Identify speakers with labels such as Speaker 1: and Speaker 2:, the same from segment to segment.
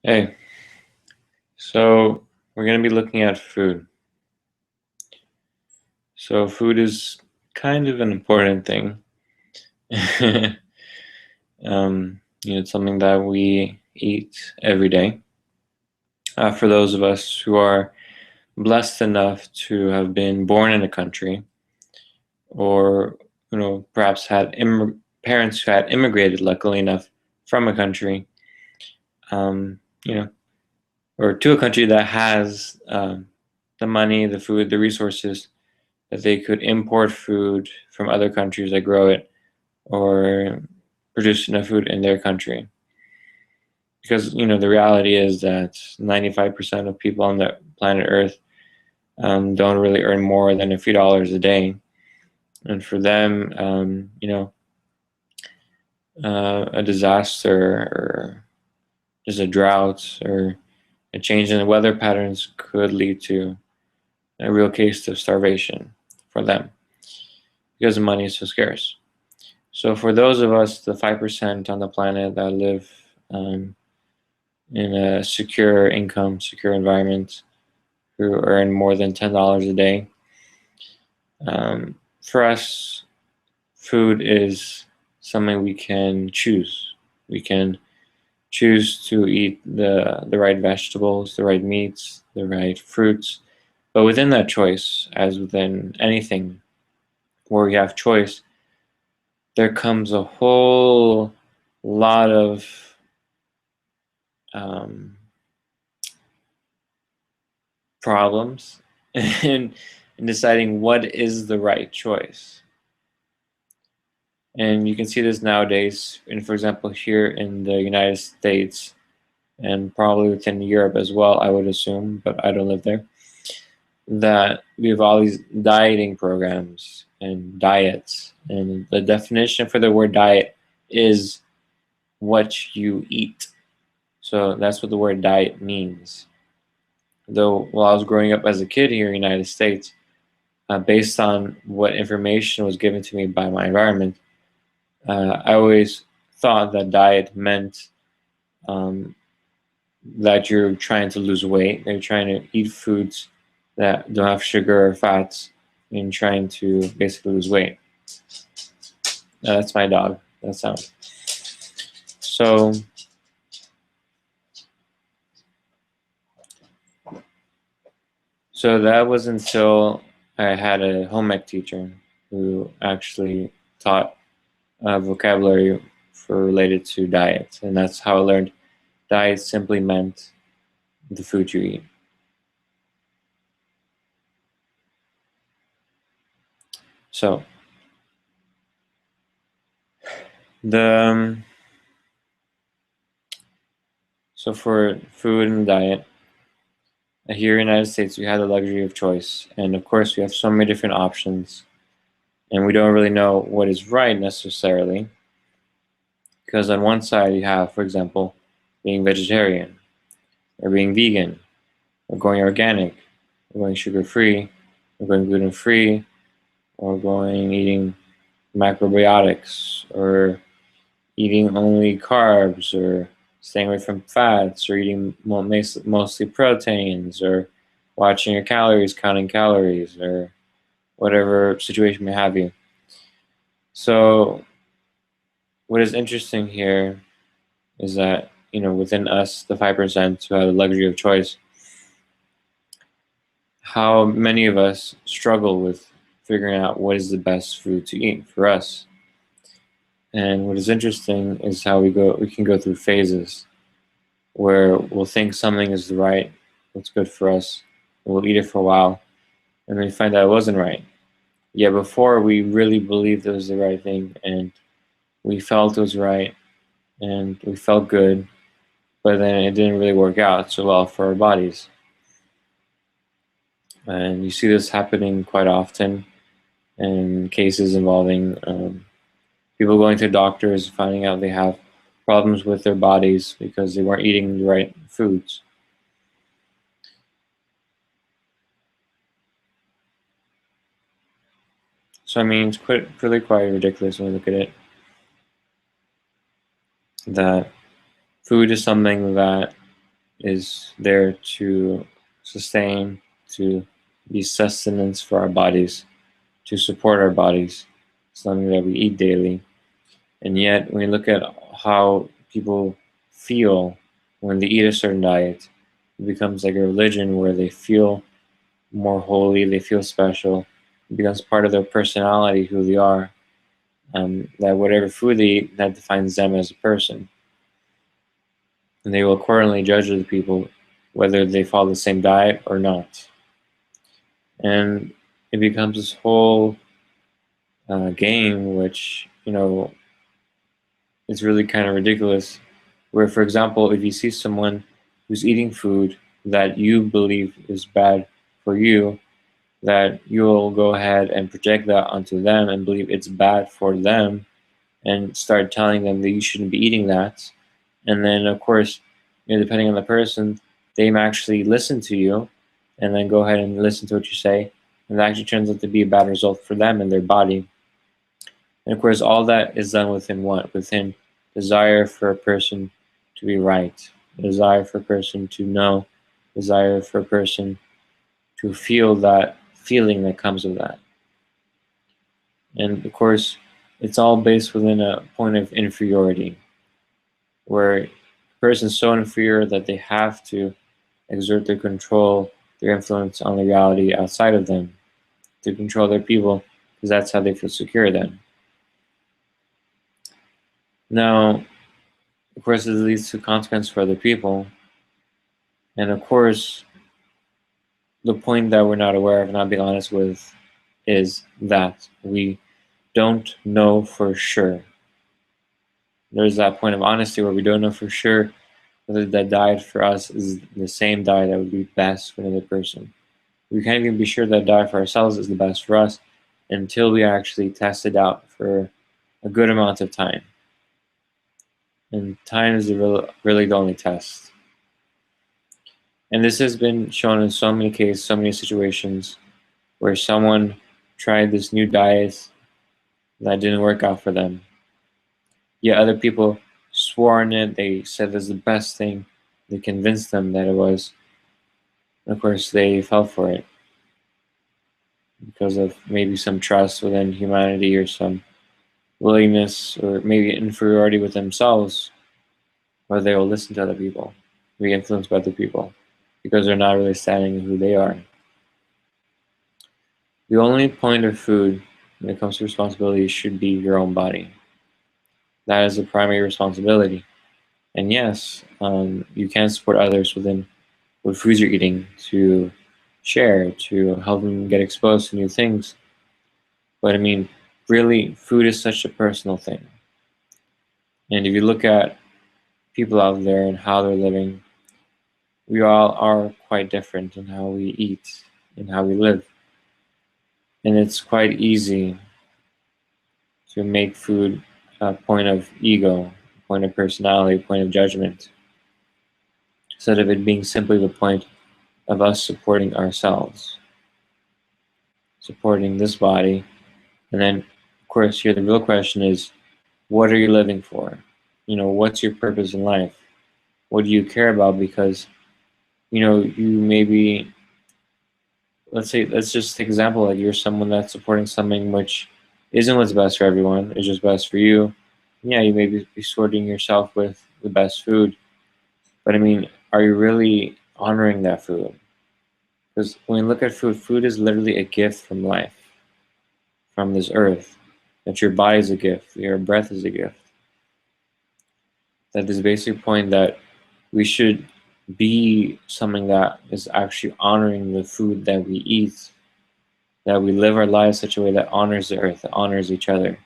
Speaker 1: Hey, so we're going to be looking at food. So food is kind of an important thing. It's something that we eat every day. For those of us who are blessed enough to have been born in a country, or perhaps had parents who had immigrated, luckily enough, from a country, um, you know, or to a country that has the money, the food, the resources that they could import food from other countries that grow it or produce enough food in their country. Because the reality is that 95% of people on the planet Earth don't really earn more than a few dollars a day, and for them, a disaster or just a drought or a change in the weather patterns could lead to a real case of starvation for them because the money is so scarce. So for those of us, the 5% on the planet that live in a secure income, secure environment, who earn more than $10 a day, for us, food is something we can choose. We can choose to eat the right vegetables, the right meats, the right fruits. But within that choice, as within anything where we have choice, there comes a whole lot of problems in deciding what is the right choice. And you can see this nowadays, and for example, here in the United States, and probably within Europe as well, I would assume, but I don't live there, that we have all these dieting programs and diets. And the definition for the word diet is what you eat. So that's what the word diet means. Though while I was growing up as a kid here in the United States, based on what information was given to me by my environment, I always thought that diet meant that you're trying to lose weight, that you're trying to eat foods that don't have sugar or fats, and trying to basically lose weight. That's my dog. That sound. So that was until I had a home ec teacher who actually taught vocabulary for related to diet, and that's how I learned diet simply meant the food you eat. So so for food and diet, here in the United States, we have the luxury of choice, and of course, we have so many different options, and we don't really know what is right necessarily, because on one side you have, for example, being vegetarian, or being vegan, or going organic, or going sugar-free, or going gluten-free, or going eating macrobiotics, or eating only carbs, or staying away from fats, or eating mostly proteins, or watching your calories, counting calories, or whatever situation may have you. So what is interesting here is that, within us, the 5% who have the luxury of choice, how many of us struggle with figuring out what is the best food to eat for us. And what is interesting is how we can go through phases where we'll think something is right, what's good for us, and we'll eat it for a while, and then we find out it wasn't right. Yeah, before we really believed it was the right thing, and we felt it was right, and we felt good, but then it didn't really work out so well for our bodies. And you see this happening quite often in cases involving people going to doctors, finding out they have problems with their bodies because they weren't eating the right foods. So I mean, it's really quite ridiculous when you look at it, that food is something that is there to sustain, to be sustenance for our bodies, to support our bodies, something that we eat daily. And yet, when you look at how people feel when they eat a certain diet, it becomes like a religion where they feel more holy, they feel special. It becomes part of their personality, who they are. That whatever food they eat, that defines them as a person. And they will accordingly judge other people whether they follow the same diet or not. And it becomes this whole game, which, is really kind of ridiculous. Where, for example, if you see someone who's eating food that you believe is bad for you, that you'll go ahead and project that onto them and believe it's bad for them and start telling them that you shouldn't be eating that. And then, of course, depending on the person, they may actually listen to you and then go ahead and listen to what you say. And that actually turns out to be a bad result for them and their body. And of course, all that is done within what? Within desire for a person to be right, desire for a person to know, desire for a person to feel that feeling that comes with that. And of course, it's all based within a point of inferiority, where a person is so inferior that they have to exert their control, their influence on the reality outside of them, to control their people, because that's how they feel secure then. Now, of course, this leads to consequence for other people. And of course, the point that we're not aware of, not being honest with, is that we don't know for sure. There's that point of honesty where we don't know for sure whether that diet for us is the same diet that would be best for another person. We can't even be sure that diet for ourselves is the best for us until we actually test it out for a good amount of time. And time is really the only test. And this has been shown in so many cases, so many situations, where someone tried this new diet that didn't work out for them. Yet other people swore on it, they said it was the best thing, they convinced them that it was. And of course, they fell for it because of maybe some trust within humanity or some willingness or maybe inferiority with themselves, or they will listen to other people, be influenced by other people, because they're not really standing who they are. The only point of food when it comes to responsibility should be your own body. That is the primary responsibility. And yes, you can support others within what foods you're eating to share, to help them get exposed to new things. But I mean, really, food is such a personal thing. And if you look at people out there and how they're living, we all are quite different in how we eat and how we live. And it's quite easy to make food a point of ego, a point of personality, a point of judgment, instead of it being simply the point of us supporting ourselves, supporting this body. And then, of course, here the real question is, what are you living for? What's your purpose in life? What do you care about? Because, you maybe, let's just take an example, like you're someone that's supporting something which isn't what's best for everyone, it's just best for you. Yeah, you may be sorting yourself with the best food, but I mean, are you really honoring that food? Because when we look at food, food is literally a gift from life, from this earth. That your body is a gift, your breath is a gift. That this basic point that we should be something that is actually honoring the food that we eat, that we live our lives such a way that honors the earth, that honors each other,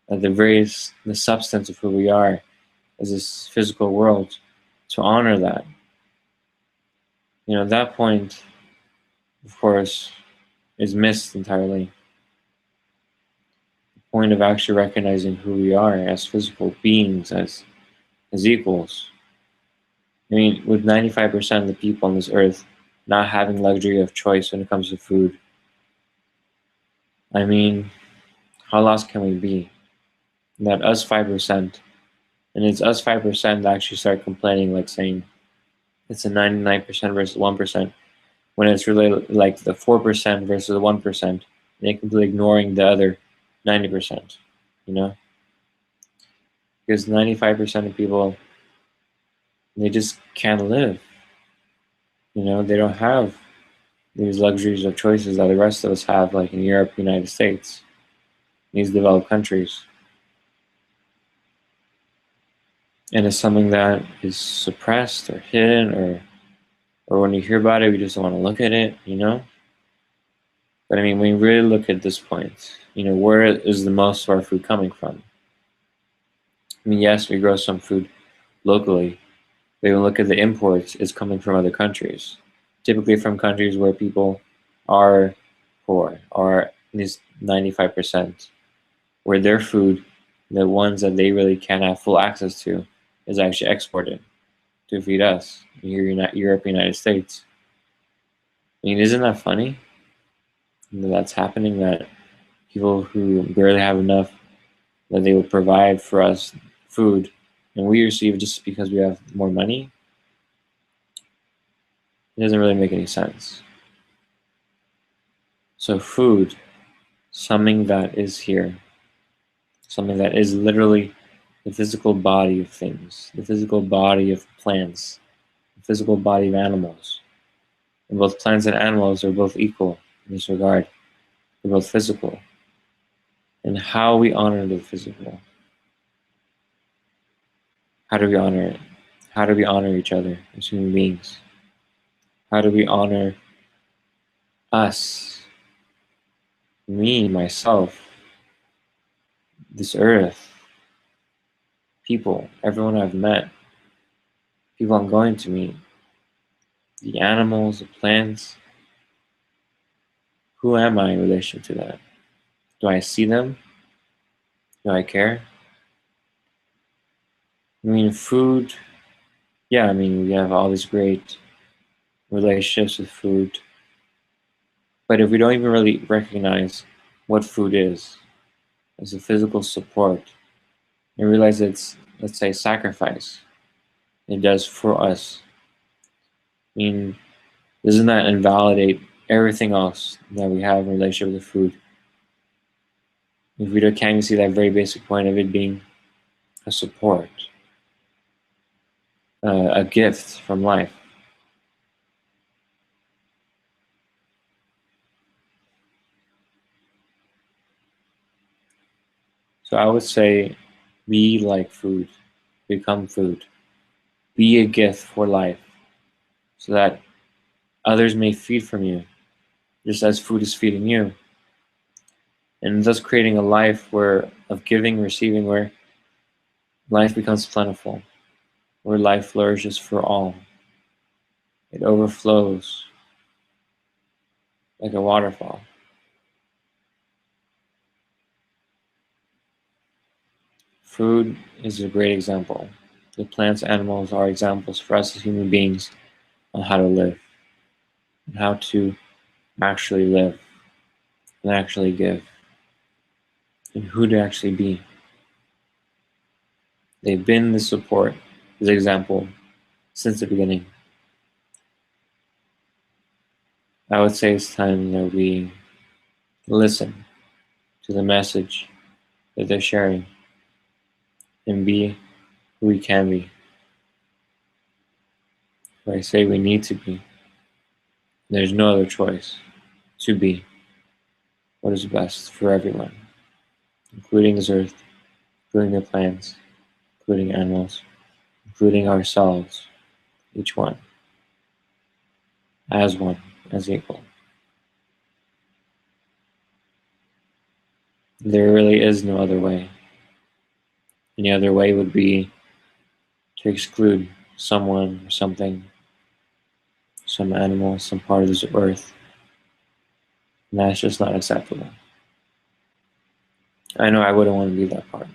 Speaker 1: that the substance of who we are is this physical world, to honor that. That point, of course, is missed entirely. The point of actually recognizing who we are as physical beings, as equals. I mean, with 95% of the people on this earth not having luxury of choice when it comes to food, I mean, how lost can we be? That us 5%, and it's us 5% that actually start complaining, like saying, it's a 99% versus 1%, when it's really like the 4% versus the 1%, and they're completely ignoring the other 90%, you know? Because 95% of people, they just can't live. You know, they don't have these luxuries of choices that the rest of us have, like in Europe, United States, these developed countries. And it's something that is suppressed or hidden, or when you hear about it, we just don't want to look at it, you know? But I mean, when you really look at this point, you know, where is the most of our food coming from? I mean, yes, we grow some food locally, but when you look at the imports, it's coming from other countries, typically from countries where people are poor, or at least 95%, where their food, the ones that they really can't have full access to, is actually exported to feed us here in Europe, United States. I mean, isn't that funny that that's happening? That people who barely have enough, that they will provide for us food, and we receive just because we have more money? It doesn't really make any sense. So food, something that is here, something that is literally the physical body of things, the physical body of plants, the physical body of animals. And both plants and animals are both equal in this regard. They're both physical. And how we honor the physical. How do we honor it? How do we honor each other as human beings? How do we honor us, me, myself, this earth, people, everyone I've met, people I'm going to meet, the animals, the plants? Who am I in relation to that? Do I see them? Do I care? I mean, food, yeah, I mean, we have all these great relationships with food, but if we don't even really recognize what food is as a physical support, and realize it's, let's say, sacrifice it does for us, I mean, doesn't that invalidate everything else that we have in relationship with food? If we can't even see that very basic point of it being a support, a gift from life. So I would say, be like food, become food, be a gift for life, so that others may feed from you, just as food is feeding you, and thus creating a life of giving, receiving, where life becomes plentiful, where life flourishes for all. It overflows like a waterfall. Food is a great example. The plants, animals are examples for us as human beings on how to live, and how to actually live, and actually give, and who to actually be. They've been the support, the example, since the beginning. I would say it's time that we listen to the message that they're sharing and be who we can be. Where I say we need to be. There's no other choice to be what is best for everyone, including this earth, including the plants, including animals, including ourselves, each one, as equal. There really is no other way. Any other way would be to exclude someone or something, some animal, some part of this earth. And that's just not acceptable. I know I wouldn't want to be that part.